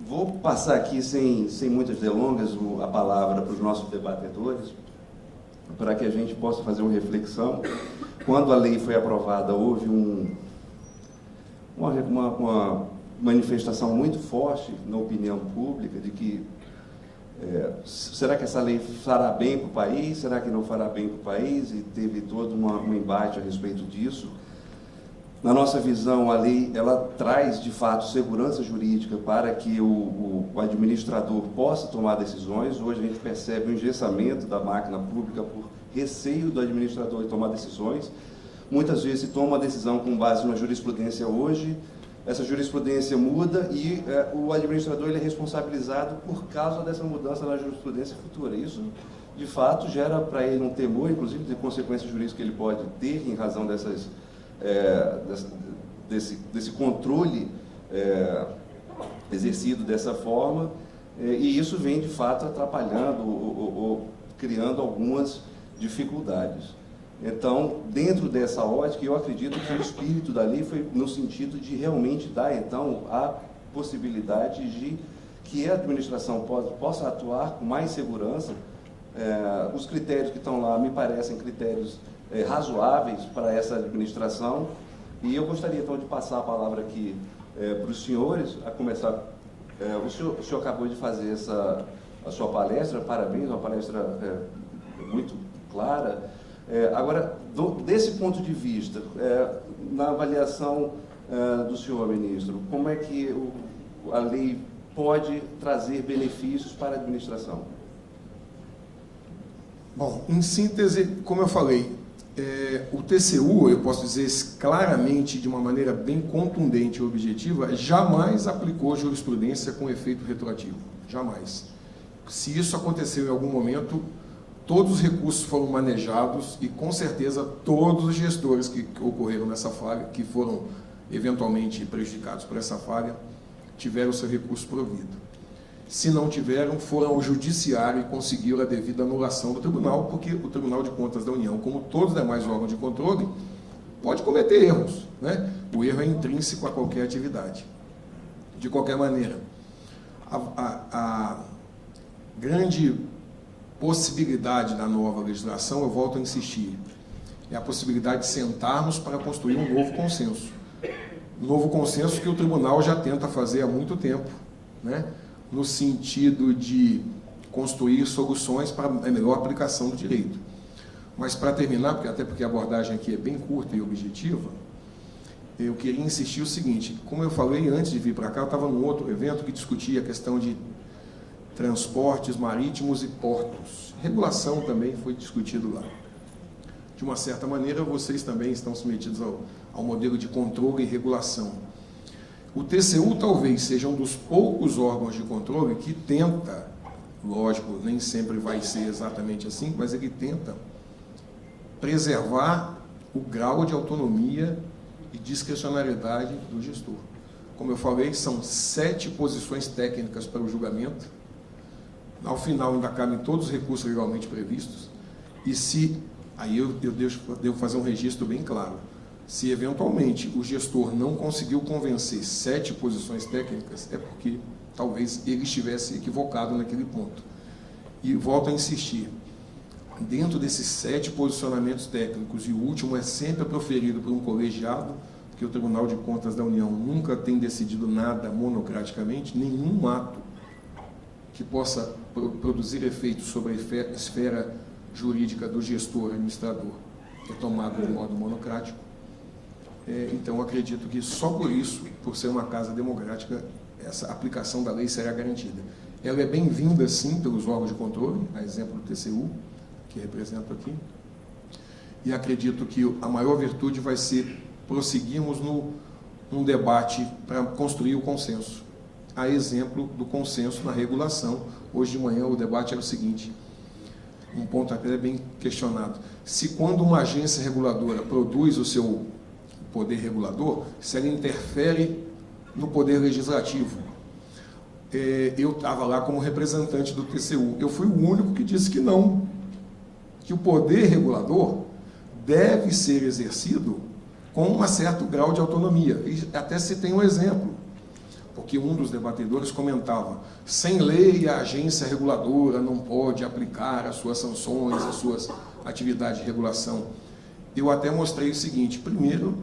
Vou passar aqui, sem muitas delongas, a palavra para os nossos debatedores, para que a gente possa fazer uma reflexão. Quando a lei foi aprovada, houve uma manifestação muito forte na opinião pública de que será que essa lei fará bem para o país, será que não fará bem para o país, e teve todo um embate a respeito disso. Na nossa visão, a lei ela traz, de fato, segurança jurídica para que o administrador possa tomar decisões. Hoje a gente percebe o engessamento da máquina pública por receio do administrador de tomar decisões. Muitas vezes se toma uma decisão com base na jurisprudência hoje, essa jurisprudência muda e o administrador ele é responsabilizado por causa dessa mudança na jurisprudência futura. Isso, de fato, gera para ele um temor, inclusive, de consequências jurídicas que ele pode ter em razão desse controle exercido dessa forma, e isso vem, de fato, atrapalhando ou criando algumas dificuldades. Então, dentro dessa ótica, eu acredito que o espírito da lei foi no sentido de realmente dar, então, a possibilidade de que a administração possa atuar com mais segurança. Os critérios que estão lá me parecem critérios razoáveis para essa administração, e eu gostaria, então, de passar a palavra aqui para os senhores, a começar. O senhor acabou de fazer a sua palestra, parabéns, uma palestra muito clara. Agora, desse ponto de vista, na avaliação do senhor ministro, como é que a lei pode trazer benefícios para a administração? Bom, em síntese, como eu falei, o TCU, eu posso dizer claramente, de uma maneira bem contundente e objetiva, jamais aplicou jurisprudência com efeito retroativo. Jamais. Se isso aconteceu em algum momento, todos os recursos foram manejados e, com certeza, todos os gestores que ocorreram nessa falha, que foram eventualmente prejudicados por essa falha, tiveram seu recurso provido. Se não tiveram, foram ao judiciário e conseguiram a devida anulação do tribunal, porque o Tribunal de Contas da União, como todos os demais órgãos de controle, pode cometer erros, né? O erro é intrínseco a qualquer atividade. De qualquer maneira, a grande possibilidade da nova legislação, eu volto a insistir, é a possibilidade de sentarmos para construir um novo consenso. Um novo consenso que o tribunal já tenta fazer há muito tempo, né? No sentido de construir soluções para a melhor aplicação do direito. Mas, para terminar, até porque a abordagem aqui é bem curta e objetiva, eu queria insistir o seguinte: como eu falei antes de vir para cá, eu estava num outro evento que discutia a questão de transportes marítimos e portos. Regulação também foi discutido lá. De uma certa maneira, vocês também estão submetidos ao modelo de controle e regulação. O TCU talvez seja um dos poucos órgãos de controle que tenta, lógico, nem sempre vai ser exatamente assim, mas ele tenta preservar o grau de autonomia e discricionariedade do gestor. Como eu falei, são 7 posições técnicas para o julgamento. Ao final ainda cabem todos os recursos legalmente previstos, e se, aí eu devo fazer um registro bem claro, se eventualmente o gestor não conseguiu convencer 7 posições técnicas, é porque talvez ele estivesse equivocado naquele ponto. E volto a insistir, dentro desses 7 posicionamentos técnicos, e o último é sempre proferido por um colegiado, porque o Tribunal de Contas da União nunca tem decidido nada monocraticamente, nenhum ato que possa produzir efeitos sobre a esfera jurídica do gestor administrador é tomado de modo monocrático. Então, acredito que só por isso, por ser uma casa democrática, essa aplicação da lei será garantida. Ela é bem-vinda, sim, pelos órgãos de controle, a exemplo do TCU, que represento aqui, e acredito que a maior virtude vai ser prosseguirmos num debate para construir o consenso, a exemplo do consenso na regulação. Hoje de manhã o debate era o seguinte, um ponto até bem questionado: se quando uma agência reguladora produz o seu poder regulador, se ela interfere no poder legislativo. Eu estava lá como representante do TCU, eu fui o único que disse que não, que o poder regulador deve ser exercido com um certo grau de autonomia. E até citei um exemplo. porque um dos debatedores comentava: sem lei a agência reguladora não pode aplicar as suas sanções, as suas atividades de regulação. Eu até mostrei o seguinte: primeiro,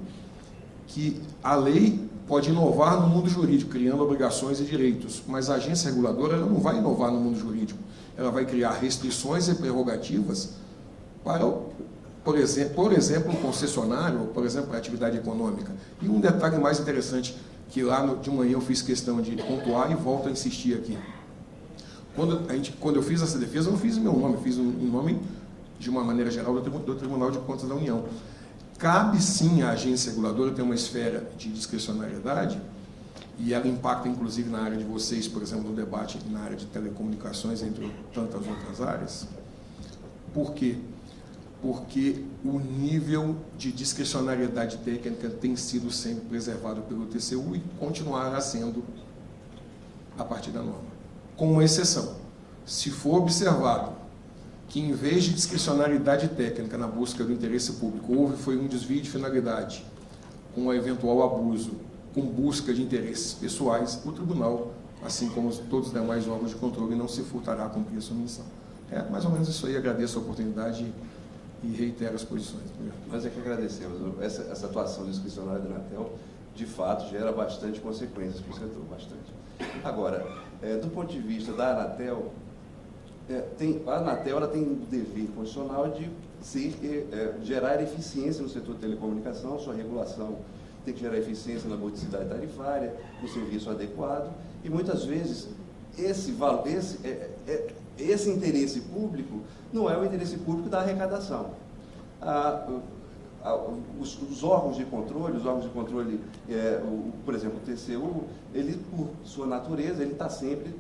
que a lei pode inovar no mundo jurídico, criando obrigações e direitos, mas a agência reguladora ela não vai inovar no mundo jurídico, ela vai criar restrições e prerrogativas para, por exemplo, o concessionário, por exemplo, a atividade econômica. E um detalhe mais interessante, que lá de manhã eu fiz questão de pontuar e volto a insistir aqui. Quando eu fiz essa defesa, eu não fiz o meu nome, eu fiz um nome, de uma maneira geral, do Tribunal de Contas da União. Cabe sim à agência reguladora ter uma esfera de discricionariedade, e ela impacta inclusive na área de vocês, por exemplo, no debate na área de telecomunicações, entre tantas outras áreas. Por quê? Porque o nível de discricionariedade técnica tem sido sempre preservado pelo TCU e continuará sendo a partir da norma. Com uma exceção: se for observado que, em vez de discricionariedade técnica na busca do interesse público, foi um desvio de finalidade, com um eventual abuso, com busca de interesses pessoais, o tribunal, assim como todos os demais órgãos de controle, não se furtará a cumprir a sua missão. É mais ou menos isso aí. Agradeço a oportunidade e reitero as posições. Nós é que agradecemos. Essa atuação discricionária da Anatel, de fato, gera bastante consequências para o setor, bastante. Agora, do ponto de vista da Anatel, a Anatel ela tem o dever constitucional de gerar eficiência no setor de telecomunicação. Sua regulação tem que gerar eficiência na modicidade tarifária, no serviço adequado, e muitas vezes esse interesse público não é o interesse público da arrecadação. Os órgãos de controle, por exemplo, o TCU, ele, por sua natureza, ele está sempre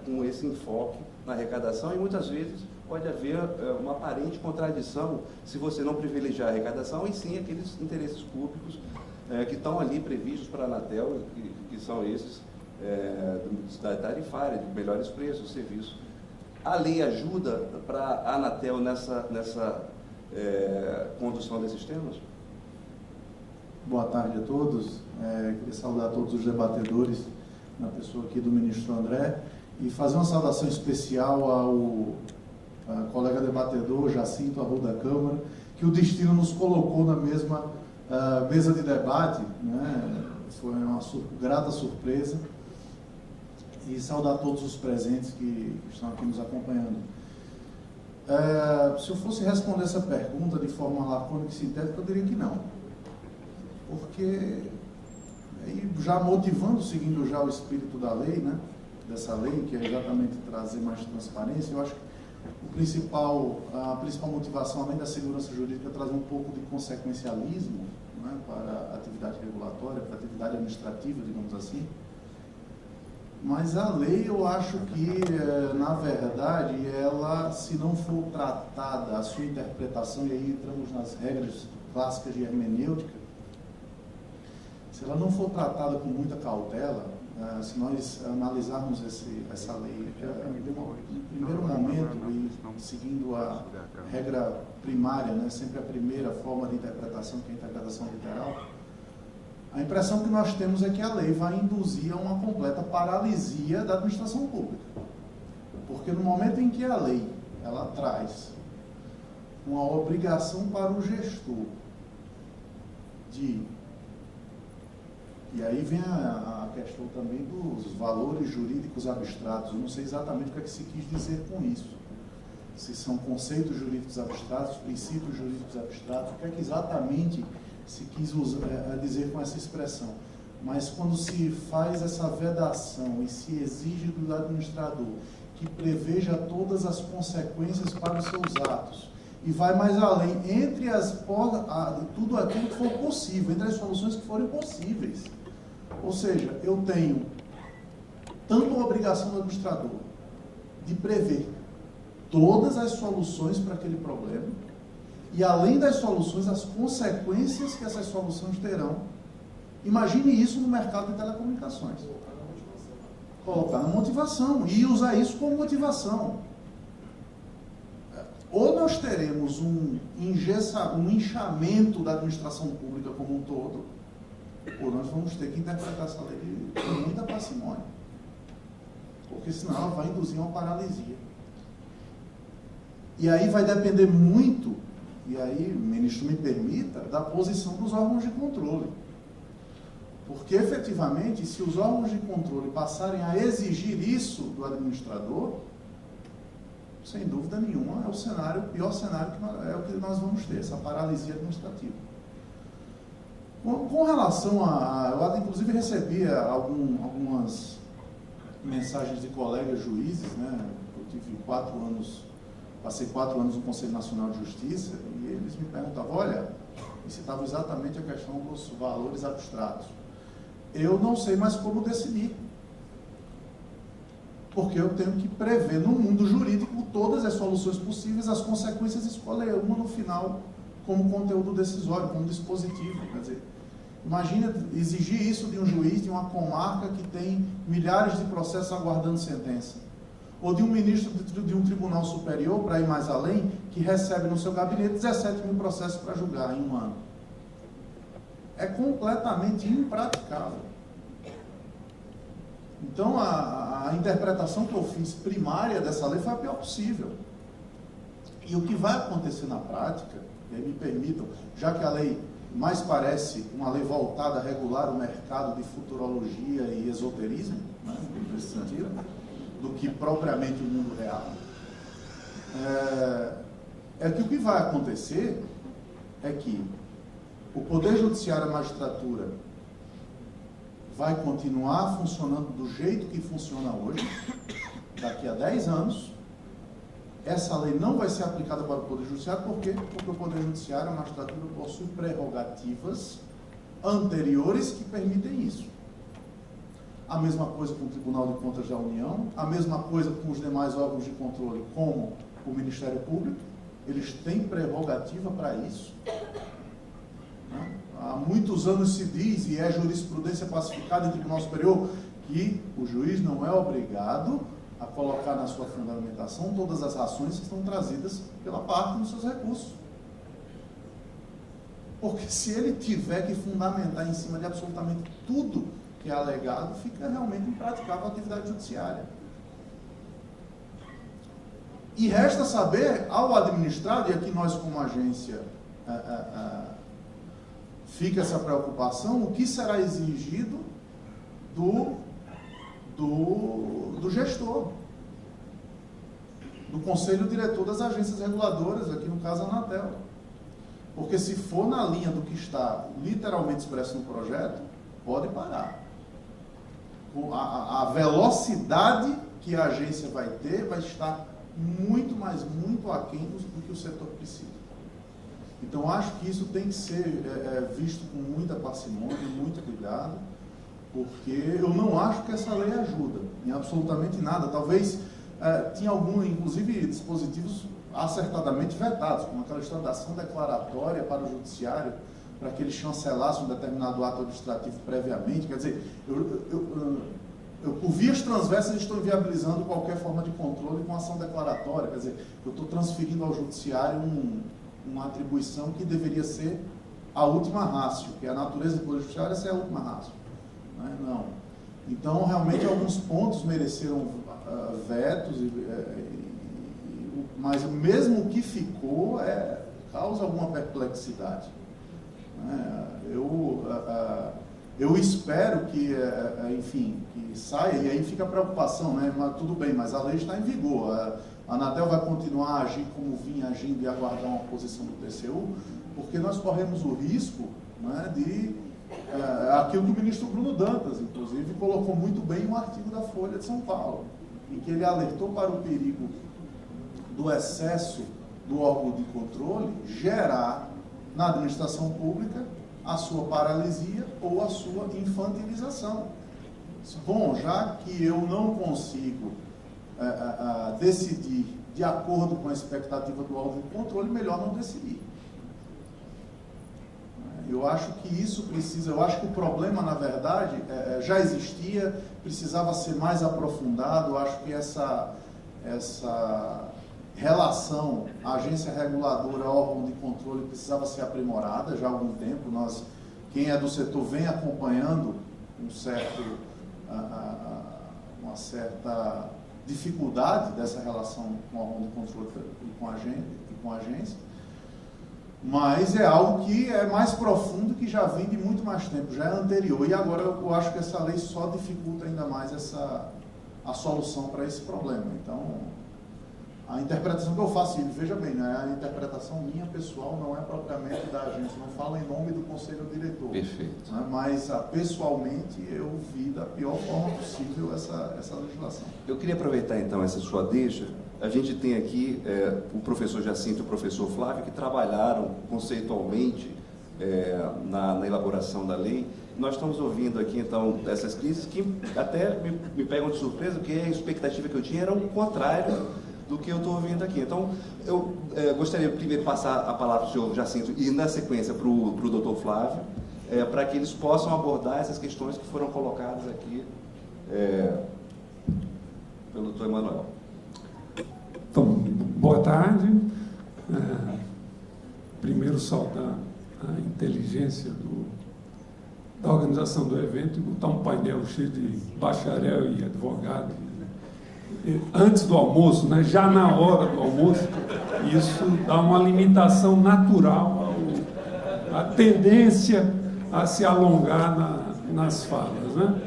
com esse enfoque na arrecadação, e muitas vezes pode haver uma aparente contradição se você não privilegiar a arrecadação e sim aqueles interesses públicos que estão ali previstos para a Anatel, que são esses da tarifária, de melhores preços, serviços. A lei ajuda para a Anatel nessa condução desses temas? Boa tarde a todos. Queria saudar todos os debatedores, na pessoa aqui do ministro André, e fazer uma saudação especial ao colega debatedor Jacinto Arruda Câmara, que o destino nos colocou na mesma mesa de debate, né? Foi uma grata surpresa. E saudar todos os presentes que estão aqui nos acompanhando. Se eu fosse responder essa pergunta de forma lacônica e sintética, eu diria que não. Porque, já motivando, seguindo já o espírito da lei, né, dessa lei, que é exatamente trazer mais transparência, eu acho que a principal motivação, além da segurança jurídica, é trazer um pouco de consequencialismo, né, para a atividade regulatória, para a atividade administrativa, digamos assim. Mas a lei, eu acho que, na verdade, ela, se não for tratada a sua interpretação, e aí entramos nas regras clássicas de hermenêutica, se ela não for tratada com muita cautela, se nós analisarmos essa lei no primeiro momento, e seguindo a regra primária, né, sempre a primeira forma de interpretação, que é a interpretação literal, a impressão que nós temos é que a lei vai induzir a uma completa paralisia da administração pública. Porque no momento em que a lei ela traz uma obrigação para o gestor de... E aí vem a questão também dos valores jurídicos abstratos. Eu não sei exatamente o que se quis dizer com isso. Se são conceitos jurídicos abstratos, princípios jurídicos abstratos, o que é que exatamente se quis dizer com essa expressão. Mas quando se faz essa vedação e se exige do administrador que preveja todas as consequências para os seus atos, e vai mais além, entre tudo aquilo que for possível, entre as soluções que forem possíveis. Ou seja, eu tenho tanto a obrigação do administrador de prever todas as soluções para aquele problema, e além das soluções, as consequências que essas soluções terão. Imagine isso no mercado de telecomunicações. Colocar na motivação e usar isso como motivação. Ou nós teremos um inchamento da administração pública como um todo, Pô, nós vamos ter que interpretar essa lei com muita parcimônia, porque senão ela vai induzir uma paralisia. E aí vai depender muito, e aí, ministro, me permita, da posição dos órgãos de controle. Porque, efetivamente, se os órgãos de controle passarem a exigir isso do administrador, sem dúvida nenhuma, é o pior cenário é o que nós vamos ter, essa paralisia administrativa. Com relação eu inclusive recebia algumas mensagens de colegas juízes, né? Eu tive passei 4 anos no Conselho Nacional de Justiça, e eles me perguntavam, olha, e citavam exatamente a questão dos valores abstratos. Eu não sei mais como decidir, porque eu tenho que prever no mundo jurídico todas as soluções possíveis, as consequências, e escolher uma no final como conteúdo decisório, como dispositivo. Quer dizer, imagina exigir isso de um juiz de uma comarca que tem milhares de processos aguardando sentença, ou de um ministro de um tribunal superior, para ir mais além, que recebe no seu gabinete 17 mil processos para julgar em um ano. É completamente impraticável. Então, a interpretação que eu fiz primária dessa lei foi a pior possível. E o que vai acontecer na prática, e aí me permitam, já que a lei mais parece uma lei voltada a regular o mercado de futurologia e esoterismo, né, nesse sentido, do que propriamente o mundo real, é que o que vai acontecer é que o Poder Judiciário e a magistratura vai continuar funcionando do jeito que funciona hoje, daqui a 10 anos. Essa lei não vai ser aplicada para o Poder Judiciário, por quê? Porque o Poder Judiciário e a magistratura possuem prerrogativas anteriores que permitem isso. A mesma coisa com o Tribunal de Contas da União, a mesma coisa com os demais órgãos de controle, como o Ministério Público, eles têm prerrogativa para isso. Há muitos anos se diz, e é jurisprudência pacificada em Tribunal Superior, que o juiz não é obrigado a colocar na sua fundamentação todas as ações que estão trazidas pela parte nos seus recursos. Porque se ele tiver que fundamentar em cima de absolutamente tudo que é alegado, fica realmente impraticável a atividade judiciária. E resta saber, ao administrado, e aqui nós como agência fica essa preocupação, o que será exigido do gestor, do conselho diretor das agências reguladoras, aqui no caso a Anatel. Porque se for na linha do que está literalmente expresso no projeto, pode parar. A velocidade que a agência vai ter vai estar muito aquém do que o setor precisa. Então, acho que isso tem que ser visto com muita parcimônia, muito cuidado, porque eu não acho que essa lei ajuda em absolutamente nada. Talvez tinha algum, inclusive, dispositivos acertadamente vetados, como aquela história da ação declaratória para o judiciário, para que eles chancelassem um determinado ato administrativo previamente. Quer dizer, eu por vias transversas estou inviabilizando qualquer forma de controle com ação declaratória. Quer dizer, eu estou transferindo ao judiciário uma atribuição que deveria ser a última ratio, que a natureza do Poder Judiciário é a última ratio. Não. Então, realmente, alguns pontos mereceram vetos, mas mesmo o que ficou causa alguma perplexidade. Eu espero que, enfim, que saia, e aí fica a preocupação, né? Mas tudo bem, mas a lei está em vigor. A Anatel vai continuar a agir como vinha agindo e aguardar uma posição do TCU, porque nós corremos o risco, né, de aquilo que o ministro Bruno Dantas, inclusive, colocou muito bem em um artigo da Folha de São Paulo, em que ele alertou para o perigo do excesso do órgão de controle gerar na administração pública a sua paralisia ou a sua infantilização. Bom, já que eu não consigo decidir de acordo com a expectativa do órgão de controle, melhor não decidir. Eu acho que isso precisa, eu acho que o problema, na verdade, já existia, precisava ser mais aprofundado. Eu acho que essa relação agência reguladora, órgão de controle, precisava ser aprimorada já há algum tempo. Nós quem é do setor vem acompanhando uma certa dificuldade dessa relação com a órgão de controle e com a agência, mas é algo que é mais profundo, que já vem de muito mais tempo, já é anterior, e agora eu acho que essa lei só dificulta ainda mais a solução para esse problema. Então, a interpretação que eu faço, veja bem, né, a interpretação minha pessoal não é propriamente da agência, não fala em nome do conselho diretor. Perfeito. Né, mas pessoalmente eu vi da pior forma possível essa legislação. Eu queria aproveitar então essa sua deixa. A gente tem aqui o professor Jacinto e o professor Flávio, que trabalharam conceitualmente na elaboração da lei. Nós estamos ouvindo aqui, então, essas crises que até me pegam de surpresa, porque a expectativa que eu tinha era o contrário do que eu estou ouvindo aqui. Então, eu gostaria primeiro de passar a palavra para o senhor Jacinto e, na sequência, para o doutor Flávio, para que eles possam abordar essas questões que foram colocadas aqui pelo doutor Emanuel. Então, boa tarde. Primeiro, saudar a inteligência da organização do evento e botar um painel cheio de bacharel e advogado antes do almoço, né? Já na hora do almoço. Isso dá uma limitação natural à tendência a se alongar nas falas, né?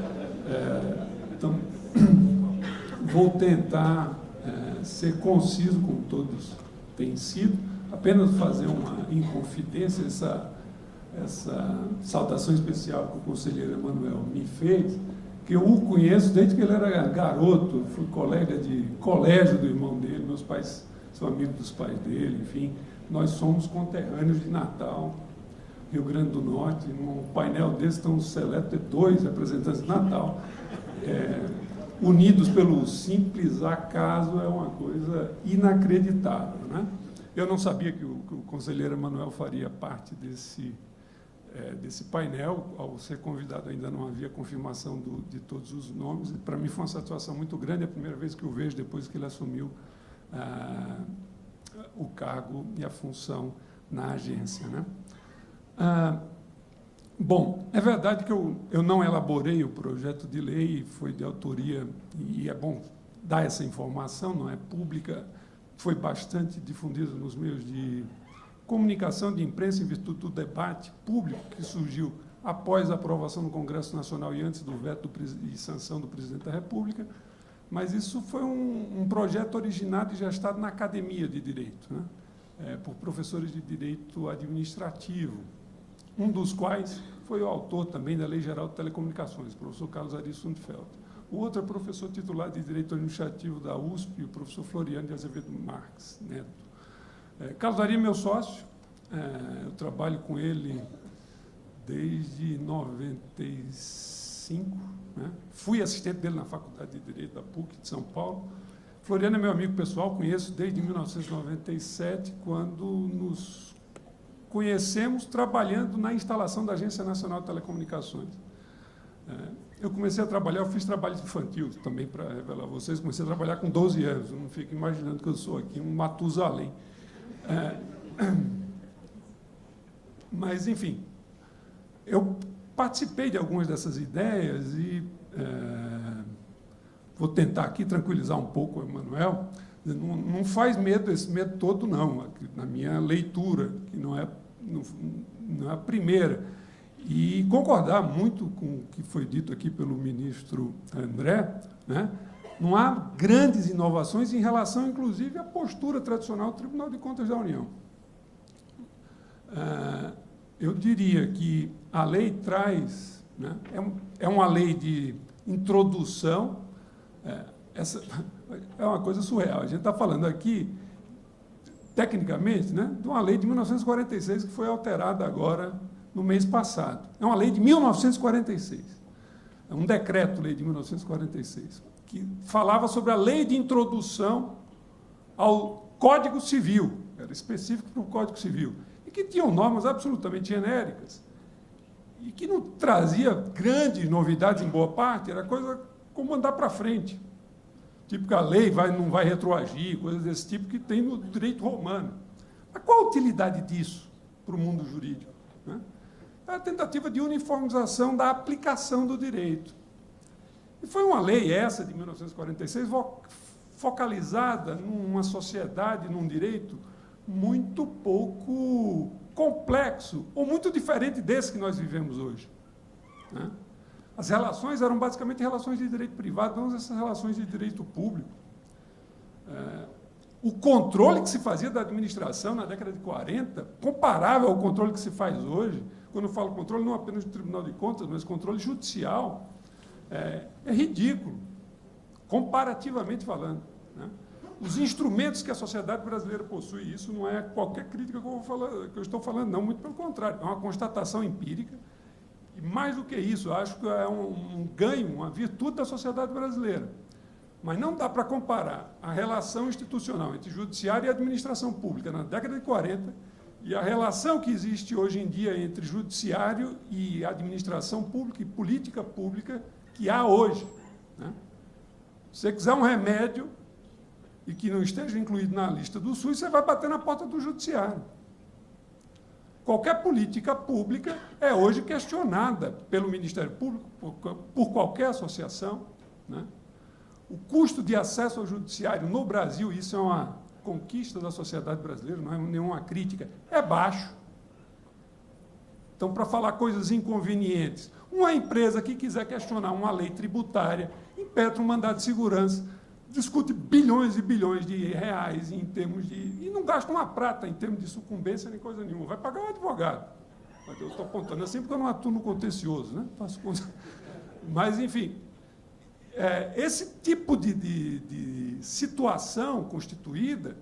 Então, vou tentar ser conciso, como todos têm sido, apenas fazer uma inconfidência, essa saudação especial que o conselheiro Emanuel me fez, que eu o conheço desde que ele era garoto, fui colega de colégio do irmão dele, meus pais são amigos dos pais dele, enfim, nós somos conterrâneos de Natal, Rio Grande do Norte. Num painel desse estão seleto de 2 representantes de Natal, unidos pelo simples acaso, é uma coisa inacreditável, né? Eu não sabia que o conselheiro Emanuel faria parte desse painel. Ao ser convidado, ainda não havia confirmação de todos os nomes. Para mim foi uma satisfação muito grande, é a primeira vez que o vejo depois que ele assumiu o cargo e a função na agência, né? Bom, é verdade que eu não elaborei o projeto de lei, foi de autoria, e é bom dar essa informação, não é pública, foi bastante difundida nos meios de comunicação, de imprensa, em virtude do debate público que surgiu após a aprovação no Congresso Nacional e antes do veto e sanção do Presidente da República, mas isso foi um projeto originado e gestado na Academia de Direito, né? Por professores de Direito Administrativo, um dos quais foi o autor também da Lei Geral de Telecomunicações, o professor Carlos Ari Sundfeld. O outro é professor titular de Direito Administrativo da USP, o professor Floriano de Azevedo Marques Neto. Carlos Ari é meu sócio, eu trabalho com ele desde 95, né? Fui assistente dele na Faculdade de Direito da PUC de São Paulo. Floriano é meu amigo pessoal, conheço desde 1997, quando nos conhecemos trabalhando na instalação da Agência Nacional de Telecomunicações. Eu comecei a trabalhar, eu fiz trabalho infantil também, para revelar a vocês, comecei a trabalhar com 12 anos, eu não fico imaginando que eu sou aqui um Matusalém. Mas, enfim, eu participei de algumas dessas ideias e vou tentar aqui tranquilizar um pouco o Emanuel. Não faz medo, esse medo todo, não, na minha leitura, que não é a primeira. E concordar muito com o que foi dito aqui pelo ministro André, né? Não há grandes inovações em relação, inclusive, à postura tradicional do Tribunal de Contas da União. Eu diria que a lei traz, né, é uma lei de introdução, essa é uma coisa surreal. A gente está falando aqui, tecnicamente, né, de uma lei de 1946 que foi alterada agora no mês passado. É uma lei de 1946. É um decreto-lei de 1946, que falava sobre a lei de introdução ao Código Civil, era específico para o Código Civil, e que tinham normas absolutamente genéricas, e que não trazia grandes novidades em boa parte, era coisa como andar para frente. Tipo que a lei não vai retroagir, coisas desse tipo que tem no direito romano. Mas qual a utilidade disso para o mundo jurídico, né? é a tentativa de uniformização da aplicação do direito. E foi uma lei essa, de 1946, focalizada numa sociedade, num direito muito pouco complexo, ou muito diferente desse que nós vivemos hoje, né? As relações eram basicamente relações de direito privado, não essas relações de direito público. O controle que se fazia da administração na década de 40, comparável ao controle que se faz hoje, quando eu falo controle, não apenas do Tribunal de Contas, mas controle judicial, é ridículo, comparativamente falando, né? Os instrumentos que a sociedade brasileira possui, isso não é qualquer crítica que eu estou falando, não, muito pelo contrário, é uma constatação empírica, e mais do que isso, eu acho que é um ganho, uma virtude da sociedade brasileira. Mas não dá para comparar a relação institucional entre judiciário e administração pública na década de 40 e a relação que existe hoje em dia entre judiciário e administração pública e política pública que há hoje, né? Se você quiser um remédio e que não esteja incluído na lista do SUS, você vai bater na porta do judiciário. Qualquer política pública é hoje questionada pelo Ministério Público, por qualquer associação, né? O custo de acesso ao judiciário no Brasil, isso é uma conquista da sociedade brasileira, não é nenhuma crítica, é baixo. Então, para falar coisas inconvenientes, uma empresa que quiser questionar uma lei tributária, impetra um mandado de segurança, discute bilhões e bilhões de reais em termos de... e não gasta uma prata em termos de sucumbência nem coisa nenhuma, vai pagar um advogado. Eu estou apontando assim porque eu não atuo no contencioso, né? Faço conta. Mas, enfim, esse tipo de situação constituída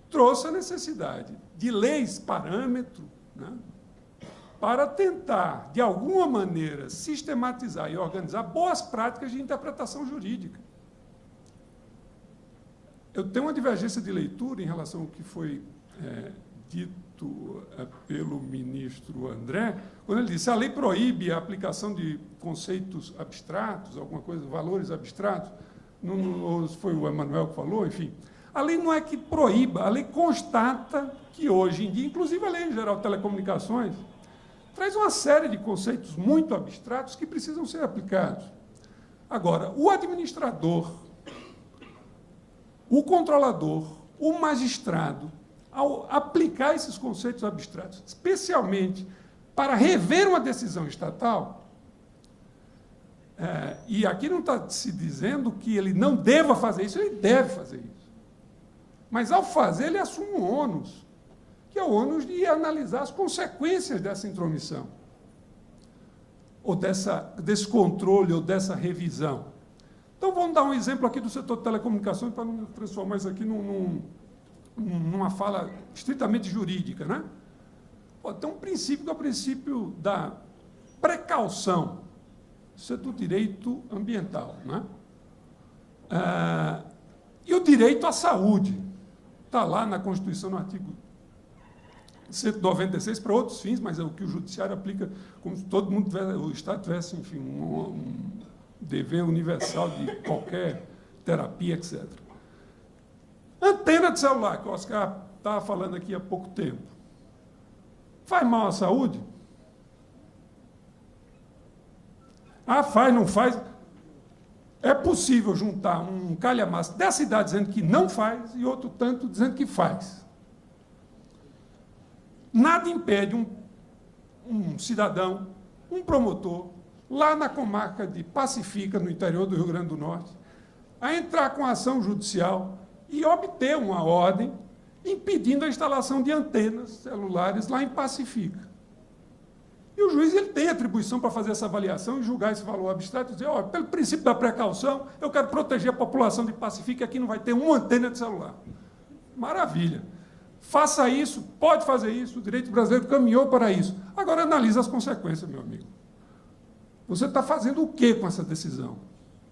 trouxe a necessidade de leis parâmetro, né, para tentar, de alguma maneira, sistematizar e organizar boas práticas de interpretação jurídica. Eu tenho uma divergência de leitura em relação ao que foi dito pelo ministro André, quando ele disse que a lei proíbe a aplicação de conceitos abstratos, alguma coisa, valores abstratos, ou foi o Emanuel que falou, enfim. A lei não é que proíba, a lei constata que hoje em dia, inclusive a Lei Geral de Telecomunicações, traz uma série de conceitos muito abstratos que precisam ser aplicados. Agora, o administrador, o controlador, o magistrado, ao aplicar esses conceitos abstratos, especialmente para rever uma decisão estatal, e aqui não está se dizendo que ele não deva fazer isso, ele deve fazer isso. Mas, ao fazer, ele assume um ônus, que é o ônus de analisar as consequências dessa intromissão, ou desse controle, ou dessa revisão. Então, vamos dar um exemplo aqui do setor de telecomunicações, para não transformar isso aqui numa fala estritamente jurídica, né? Tem um princípio que é o princípio da precaução, isso é do direito ambiental, né? E o direito à saúde, está lá na Constituição, no artigo 196, para outros fins, mas é o que o judiciário aplica, como se todo mundo tivesse, o Estado tivesse, enfim, um dever universal de qualquer terapia, etc. Antena de celular, que o Oscar estava falando aqui há pouco tempo, faz mal à saúde? Faz, não faz? É possível juntar um calhamaço dessa idade dizendo que não faz e outro tanto dizendo que faz. Nada impede um cidadão, um promotor, lá na comarca de Pacifica, no interior do Rio Grande do Norte, a entrar com ação judicial e obter uma ordem impedindo a instalação de antenas celulares lá em Pacifica. E o juiz ele tem atribuição para fazer essa avaliação e julgar esse valor abstrato e dizer, pelo princípio da precaução, eu quero proteger a população de Pacifica, aqui não vai ter uma antena de celular. Maravilha. Faça isso, pode fazer isso, o direito brasileiro caminhou para isso. Agora analise as consequências, meu amigo. Você está fazendo o quê com essa decisão?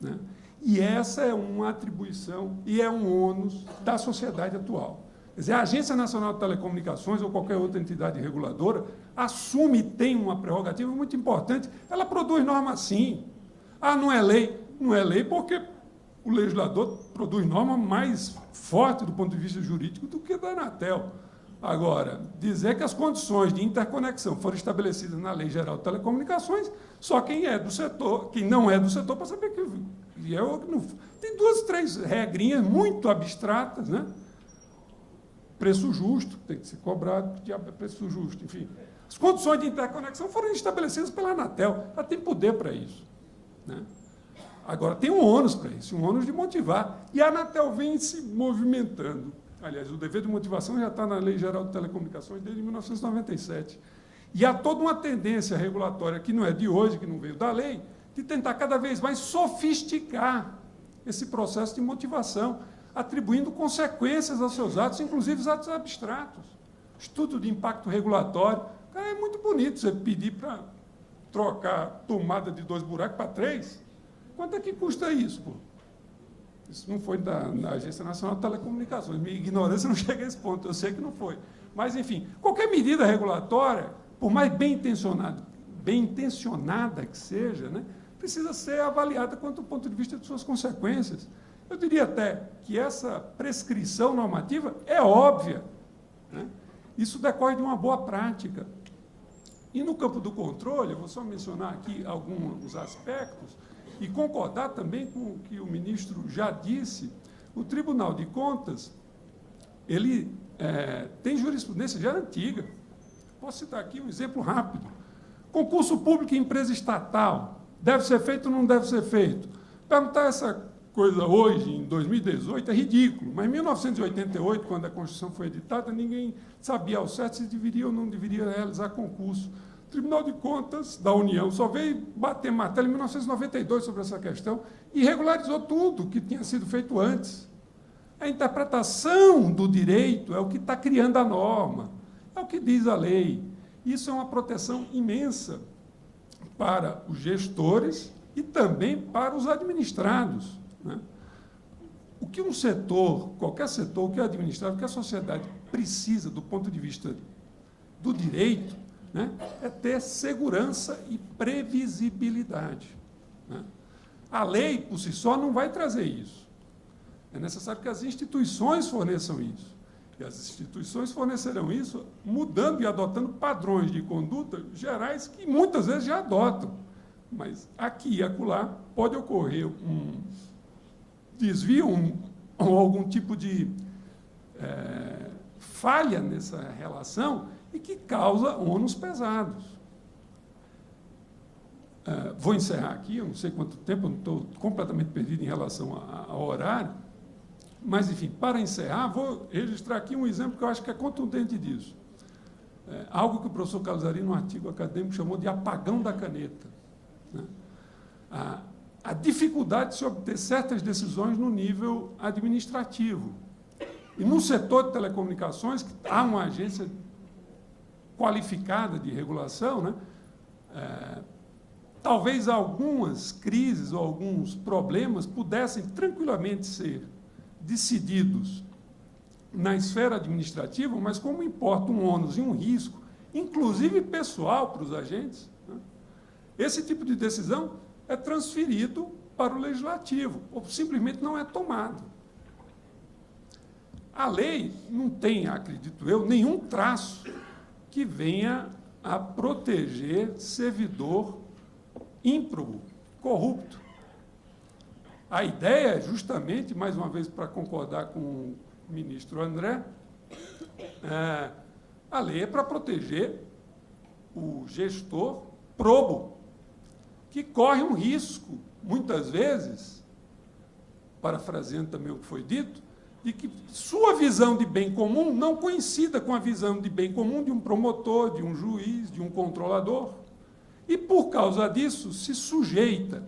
Né? E essa é uma atribuição e é um ônus da sociedade atual. Quer dizer, a Agência Nacional de Telecomunicações ou qualquer outra entidade reguladora assume e tem uma prerrogativa muito importante. Ela produz norma sim. Não é lei? Não é lei porque o legislador produz norma mais forte do ponto de vista jurídico do que da Anatel. Agora, dizer que as condições de interconexão foram estabelecidas na Lei Geral de Telecomunicações, só quem é do setor, quem não é do setor, para saber que tem 2, 3 regrinhas muito abstratas, né? Preço justo, tem que ser cobrado, que diabo é preço justo, enfim. As condições de interconexão foram estabelecidas pela Anatel, ela tem poder para isso, né? Agora, tem um ônus para isso, um ônus de motivar, e a Anatel vem se movimentando. Aliás, o dever de motivação já está na Lei Geral de Telecomunicações desde 1997. E há toda uma tendência regulatória, que não é de hoje, que não veio da lei, de tentar cada vez mais sofisticar esse processo de motivação, atribuindo consequências aos seus atos, inclusive os atos abstratos. Estudo de impacto regulatório. Cara, é muito bonito você pedir para trocar tomada de 2 buracos para 3. Quanto é que custa isso, pô? Isso não foi da Agência Nacional de Telecomunicações. Minha ignorância não chega a esse ponto, eu sei que não foi. Mas, enfim, qualquer medida regulatória, por mais bem intencionada que seja, né, precisa ser avaliada quanto do ponto de vista de suas consequências. Eu diria até que essa prescrição normativa é óbvia, né? Isso decorre de uma boa prática. E no campo do controle, eu vou só mencionar aqui alguns aspectos, e concordar também com o que o ministro já disse. O Tribunal de Contas, ele tem jurisprudência já antiga. Posso citar aqui um exemplo rápido. Concurso público em empresa estatal, deve ser feito ou não deve ser feito? Perguntar essa coisa hoje, em 2018, é ridículo, mas em 1988, quando a Constituição foi editada, ninguém sabia ao certo se deveria ou não deveria realizar concurso. O Tribunal de Contas da União só veio bater martelo em 1992 sobre essa questão e regularizou tudo que tinha sido feito antes. A interpretação do direito é o que está criando a norma, é o que diz a lei. Isso é uma proteção imensa para os gestores e também para os administrados, né? O que um setor, qualquer setor, o que é administrado, o que a sociedade precisa do ponto de vista do direito, né, é ter segurança e previsibilidade, né? A lei, por si só, não vai trazer isso. É necessário que as instituições forneçam isso. E as instituições fornecerão isso mudando e adotando padrões de conduta gerais que muitas vezes já adotam. Mas aqui e acolá pode ocorrer um desvio ou algum tipo de falha nessa relação e que causa ônus pesados. Vou encerrar aqui, eu não sei quanto tempo, eu não estou completamente perdido em relação ao horário, mas, enfim, para encerrar, vou registrar aqui um exemplo que eu acho que é contundente disso. Algo que o professor Carlos Ari, num artigo acadêmico, chamou de apagão da caneta, né? A dificuldade de se obter certas decisões no nível administrativo. E no setor de telecomunicações, que há uma agência qualificada de regulação, né? Talvez algumas crises ou alguns problemas pudessem tranquilamente ser decididos na esfera administrativa, mas como importa um ônus e um risco, inclusive pessoal para os agentes, né? Esse tipo de decisão é transferido para o legislativo, ou simplesmente não é tomado. A lei não tem, acredito eu, nenhum traço que venha a proteger servidor ímprobo, corrupto. A ideia é justamente, mais uma vez, para concordar com o ministro André, a lei é para proteger o gestor probo, que corre um risco, muitas vezes, parafraseando também o que foi dito, de que sua visão de bem comum não coincida com a visão de bem comum de um promotor, de um juiz, de um controlador. E, por causa disso, se sujeita,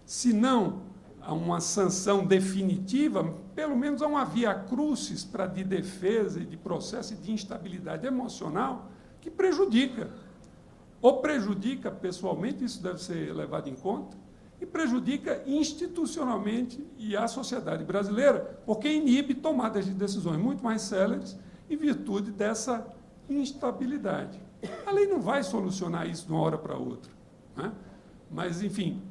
se não a uma sanção definitiva, pelo menos a uma via crucis para de defesa e de processo de instabilidade emocional que prejudica. Ou prejudica pessoalmente, isso deve ser levado em conta, e prejudica institucionalmente e a sociedade brasileira, porque inibe tomadas de decisões muito mais céleres em virtude dessa instabilidade. A lei não vai solucionar isso de uma hora para outra, né? Mas, enfim,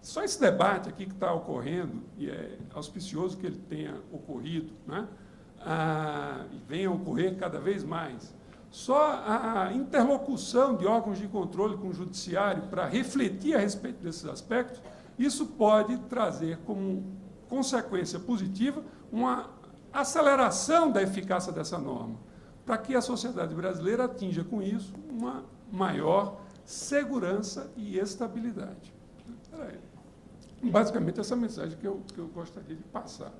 só esse debate aqui que está ocorrendo, e é auspicioso que ele tenha ocorrido, né? e vem a ocorrer cada vez mais, só a interlocução de órgãos de controle com o judiciário para refletir a respeito desses aspectos, isso pode trazer como consequência positiva uma aceleração da eficácia dessa norma, para que a sociedade brasileira atinja com isso uma maior segurança e estabilidade. Basicamente, essa mensagem que eu gostaria de passar.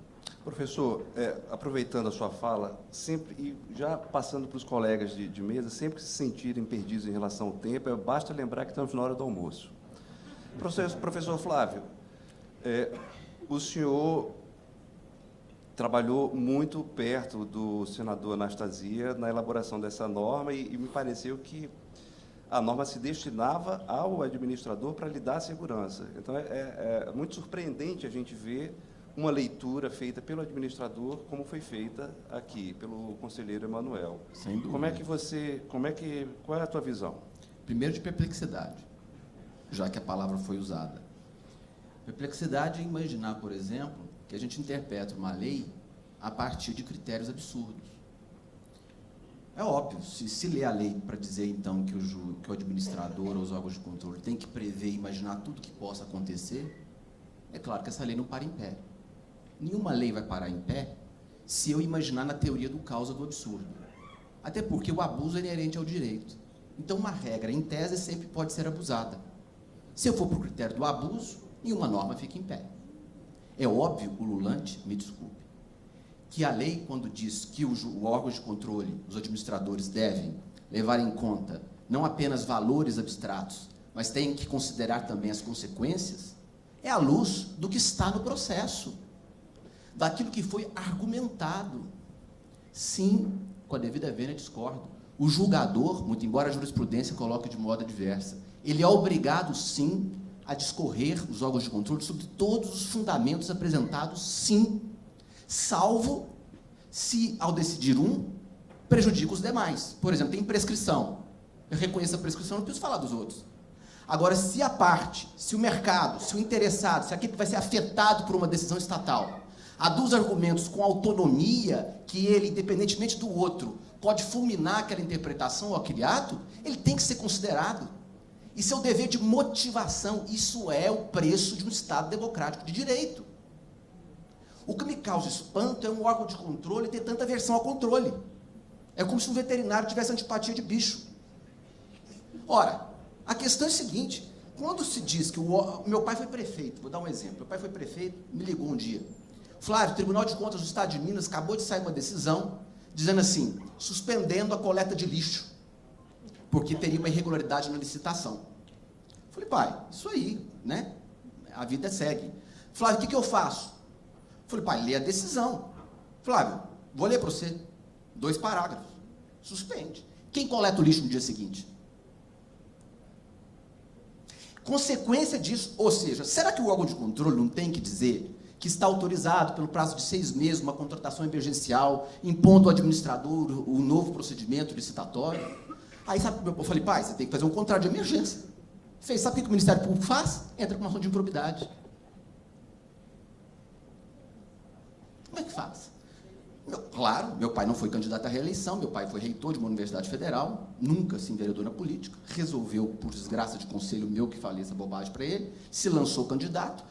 Professor, aproveitando a sua fala, sempre, e já passando para os colegas de mesa, sempre que se sentirem perdidos em relação ao tempo, basta lembrar que estamos na hora do almoço. Professor Flávio, o senhor trabalhou muito perto do senador Anastasia na elaboração dessa norma e me pareceu que a norma se destinava ao administrador para lhe dar segurança. Então, é muito surpreendente a gente ver uma leitura feita pelo administrador, como foi feita aqui, pelo conselheiro Emanuel. Sem dúvida. Qual é a tua visão? Primeiro, de perplexidade, já que a palavra foi usada. Perplexidade é imaginar, por exemplo, que a gente interpreta uma lei a partir de critérios absurdos. É óbvio, se lê a lei para dizer, então, que o administrador ou os órgãos de controle têm que prever e imaginar tudo que possa acontecer, é claro que essa lei não para em pé. Nenhuma lei vai parar em pé se eu imaginar na teoria do causa do absurdo. Até porque o abuso é inerente ao direito. Então, uma regra, em tese, sempre pode ser abusada. Se eu for para o critério do abuso, nenhuma norma fica em pé. É óbvio, ululante, me desculpe, que a lei, quando diz que o órgão de controle, os administradores devem levar em conta não apenas valores abstratos, mas têm que considerar também as consequências, é à luz do que está no processo, daquilo que foi argumentado. Sim, com a devida vênia, discordo. O julgador, muito embora a jurisprudência coloque de modo adversa, ele é obrigado, sim, a discorrer os órgãos de controle sobre todos os fundamentos apresentados, sim, salvo se, ao decidir um, prejudica os demais. Por exemplo, tem prescrição. Eu reconheço a prescrição, não preciso falar dos outros. Agora, se a parte, se o mercado, se o interessado, se aquele que vai ser afetado por uma decisão estatal, aduz argumentos com autonomia, que ele, independentemente do outro, pode fulminar aquela interpretação ou aquele ato, ele tem que ser considerado. Isso é o dever de motivação, isso é o preço de um Estado democrático de direito. O que me causa espanto é um órgão de controle ter tanta aversão ao controle. É como se um veterinário tivesse antipatia de bicho. Ora, a questão é a seguinte, quando se diz que meu pai foi prefeito, vou dar um exemplo, meu pai foi prefeito, me ligou um dia, Flávio, o Tribunal de Contas do Estado de Minas acabou de sair uma decisão dizendo assim, suspendendo a coleta de lixo, porque teria uma irregularidade na licitação. Falei, pai, isso aí, né? A vida segue. Flávio, o que eu faço? Falei, pai, lê a decisão. Flávio, vou ler para você. 2 parágrafos. Suspende. Quem coleta o lixo no dia seguinte? Consequência disso, ou seja, será que o órgão de controle não tem que dizer que está autorizado pelo prazo de 6 meses uma contratação emergencial, impondo ao administrador o novo procedimento licitatório? Aí, sabe, eu falei, pai, você tem que fazer um contrato de emergência. Fez, sabe o que o Ministério Público faz? Entra com uma ação de improbidade. Como é que faz? Claro, meu pai não foi candidato à reeleição, meu pai foi reitor de uma universidade federal, nunca se enveredou na política, resolveu, por desgraça de conselho meu, que falei essa bobagem para ele, se lançou candidato,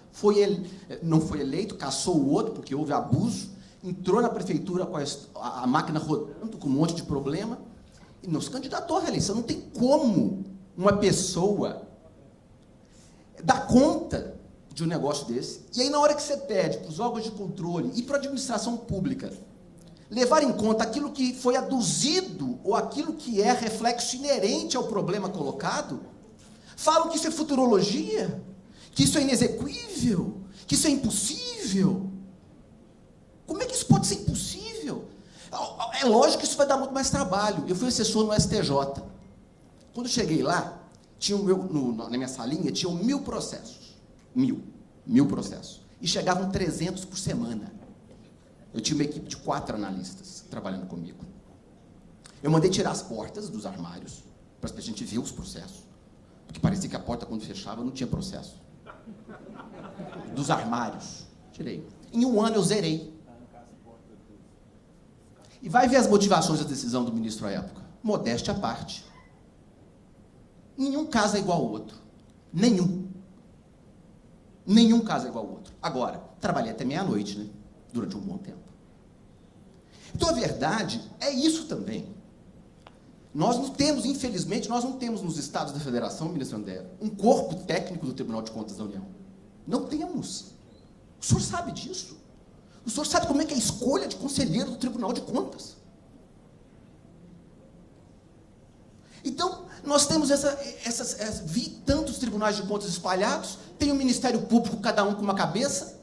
não foi eleito, caçou o outro, porque houve abuso, entrou na prefeitura com a máquina rodando, com um monte de problema, e não se candidatou à reeleição. Não tem como uma pessoa dar conta de um negócio desse. E aí, na hora que você pede para os órgãos de controle e para a administração pública levar em conta aquilo que foi aduzido ou aquilo que é reflexo inerente ao problema colocado, falam que isso é futurologia, que isso é inexequível, que isso é impossível. Como é que isso pode ser impossível? É lógico que isso vai dar muito mais trabalho. Eu fui assessor no STJ. Quando eu cheguei lá, tinha na minha salinha, tinham 1000 processos. 1000 processos. E chegavam 300 por semana. Eu tinha uma equipe de 4 analistas trabalhando comigo. Eu mandei tirar as portas dos armários, para a gente ver os processos. Porque parecia que a porta, quando fechava, não tinha processo. Dos armários. Tirei. Em 1 ano eu zerei. E vai ver as motivações da decisão do ministro à época. Modéstia à parte. Nenhum caso é igual ao outro. Nenhum. Nenhum caso é igual ao outro. Agora, trabalhei até meia-noite, né? Durante um bom tempo. Então, a verdade é isso também. Nós não temos, infelizmente, nós não temos nos estados da federação, ministro André, um corpo técnico do Tribunal de Contas da União. Não temos. O senhor sabe disso. O senhor sabe como é que é a escolha de conselheiro do Tribunal de Contas. Então, nós temos vi tantos tribunais de contas espalhados, tem o Ministério Público, cada um com uma cabeça,